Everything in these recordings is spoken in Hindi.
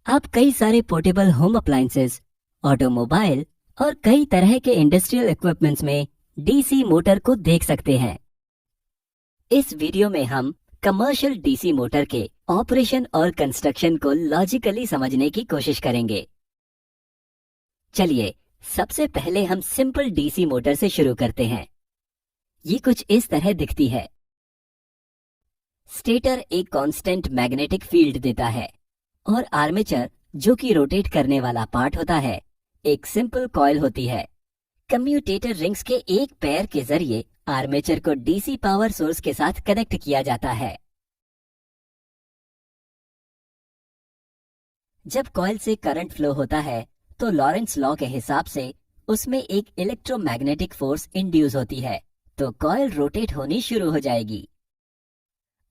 आप कई सारे पोर्टेबल होम अप्लायंसेस, ऑटोमोबाइल और कई तरह के इंडस्ट्रियल इक्विपमेंट्स में डीसी मोटर को देख सकते हैं। इस वीडियो में हम कमर्शियल डीसी मोटर के ऑपरेशन और कंस्ट्रक्शन को लॉजिकली समझने की कोशिश करेंगे। चलिए, सबसे पहले हम सिंपल डीसी मोटर से शुरू करते हैं। ये कुछ इस तरह दिखती है। स्टेटर एक कांस्टेंट मैग्नेटिक फील्ड देता है और आर्मेचर, जो कि रोटेट करने वाला पार्ट होता है, एक सिंपल कॉइल होती है। कम्यूटेटर रिंग्स के एक पेयर के जरिए आर्मेचर को डीसी पावर सोर्स के साथ कनेक्ट किया जाता है। जब कॉइल से करंट फ्लो होता है तो लॉरेंस लॉ के हिसाब से उसमें एक इलेक्ट्रोमैग्नेटिक फोर्स इंड्यूस होती है, तो कॉइल रोटेट होनी शुरू हो जाएगी।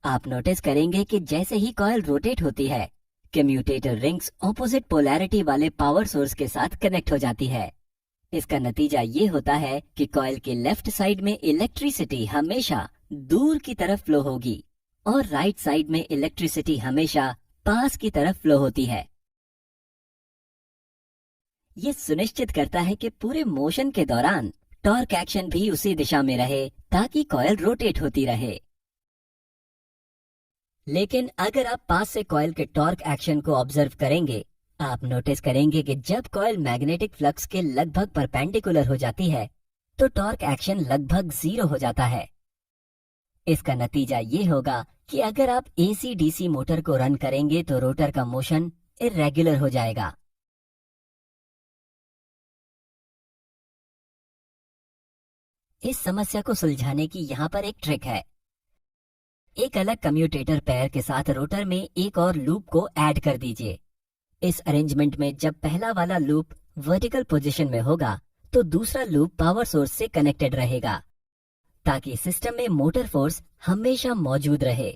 आप नोटिस करेंगे कि जैसे ही कॉइल रोटेट होती है, कम्यूटेटर रिंग्स ऑपोजिट पोलैरिटी वाले पावर सोर्स के साथ कनेक्ट हो जाती है। इसका नतीजा ये होता है कि कॉइल के लेफ्ट साइड में इलेक्ट्रिसिटी हमेशा दूर की तरफ फ्लो होगी और राइट साइड में इलेक्ट्रिसिटी हमेशा पास की तरफ फ्लो होती है। ये सुनिश्चित करता है कि पूरे मोशन के दौरान टॉर्क एक्शन भी उसी दिशा में रहे ताकि कॉइल रोटेट होती रहे। लेकिन अगर आप पास से कॉइल के टॉर्क एक्शन को ऑब्जर्व करेंगे, आप नोटिस करेंगे कि जब कॉइल मैग्नेटिक फ्लक्स के लगभग परपेंडिकुलर हो जाती है तो टॉर्क एक्शन लगभग 0 हो जाता है। इसका नतीजा ये होगा कि अगर आप एसी डीसी मोटर को रन करेंगे तो रोटर का मोशन इर्रेगुलर हो जाएगा। इस समस्या को सुलझाने की यहाँ पर एक ट्रिक है। एक अलग कम्यूटेटर पेयर के साथ रोटर में एक और लूप को ऐड कर दीजिए। इस अरेंजमेंट में जब पहला वाला लूप वर्टिकल पोजीशन में होगा तो दूसरा लूप पावर सोर्स से कनेक्टेड रहेगा, ताकि सिस्टम में मोटर फोर्स हमेशा मौजूद रहे।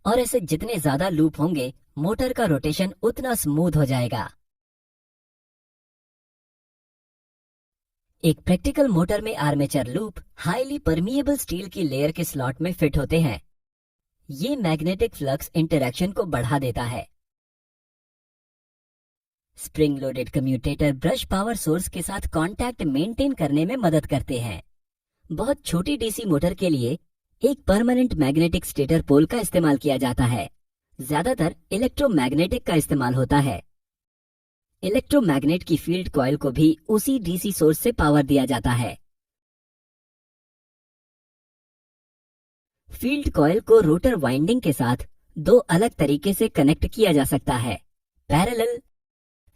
और ऐसे जितने ज्यादा लूप होंगे, मोटर का रोटेशन उतना स्मूथ हो जाएगा। एक प्रैक्टिकल मोटर में armature loop highly permeable steel की लेयर के स्लॉट में फिट होते हैं। ये मैग्नेटिक फ्लक्स इंटरैक्शन को बढ़ा देता है। Spring loaded commutator brush power source के साथ कांटेक्ट मेंटेन करने में मदद करते हैं। बहुत छोटी डीसी मोटर के लिए एक परमानेंट मैग्नेटिक स्टेटर पोल का इस्तेमाल किया जाता है। ज्यादातर इलेक्ट्रोमैग्नेटिक का इस्तेमाल होता है। इलेक्ट्रोमैग्नेट की फील्ड कॉइल को भी उसी डीसी सोर्स से पावर दिया जाता है। फील्ड कॉइल को रोटर वाइंडिंग के साथ दो अलग तरीके से कनेक्ट किया जा सकता है, पैरेलल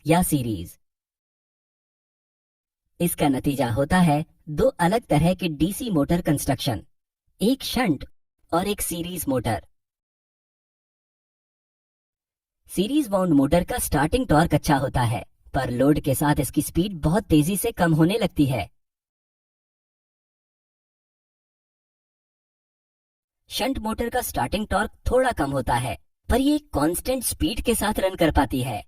या सीरीज। इसका नतीजा होता है दो अलग तरह के डीसी मोटर कंस्ट्रक्शन, एक शंट और एक series motor. Series wound motor का स्टार्टिंग टॉर्क अच्छा होता है, पर लोड के साथ इसकी स्पीड बहुत तेजी से कम होने लगती है। शंट मोटर का स्टार्टिंग टॉर्क थोड़ा कम होता है, पर ये कांस्टेंट स्पीड के साथ रन कर पाती है,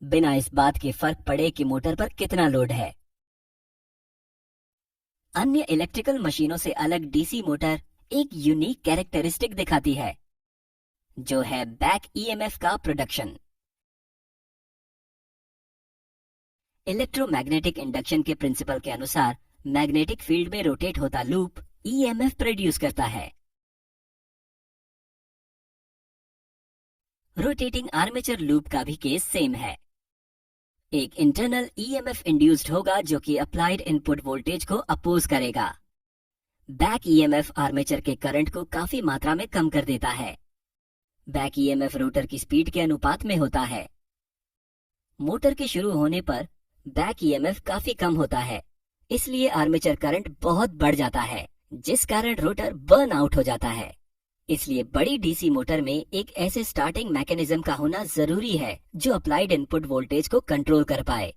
बिना इस बात के फर्क पड़े कि मोटर पर कितना लोड है। अन्य इलेक्ट्रिकल मशीनों से अलग डीसी मोटर एक यूनिक कैरेक्टरिस्टिक दिखाती है, जो है बैक ईएमएफ का प्रोडक्शन। इलेक्ट्रोमैग्नेटिक इंडक्शन के प्रिंसिपल के अनुसार मैग्नेटिक फील्ड में रोटेट होता लूप ईएमएफ प्रोड्यूस करता है। रोटेटिंग आर्मेचर लूप का भी केस सेम है। एक इंटरनल ईएमएफ इंड्यूस्ड होगा जो कि अप्लाइड इनपुट वोल्टेज को अपोज करेगा। बैक ईएमएफ आर्मेचर के करंट को काफी मात्रा में कम कर देता है। बैक ईएमएफ रोटर की स्पीड के अनुपात में होता है। मोटर के शुरू होने पर बैक ईएमएफ काफी कम होता है, इसलिए आर्मेचर करंट बहुत बढ़ जाता है, जिस कारण रोटर बर्न आउट हो जाता है। इसलिए बड़ी डीसी मोटर में एक ऐसे स्टार्टिंग मैकेनिज्म का होना जरूरी है जो अप्लाइड इनपुट वोल्टेज को कंट्रोल कर पाए।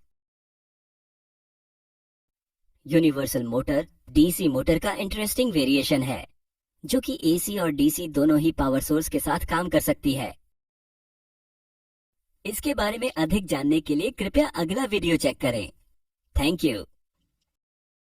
यूनिवर्सल मोटर डीसी मोटर का इंटरेस्टिंग वेरिएशन है, जो कि एसी और डीसी दोनों ही पावर सोर्स के साथ काम कर सकती है। इसके बारे में अधिक जानने के लिए कृपया अगला वीडियो चेक करें। Thank you.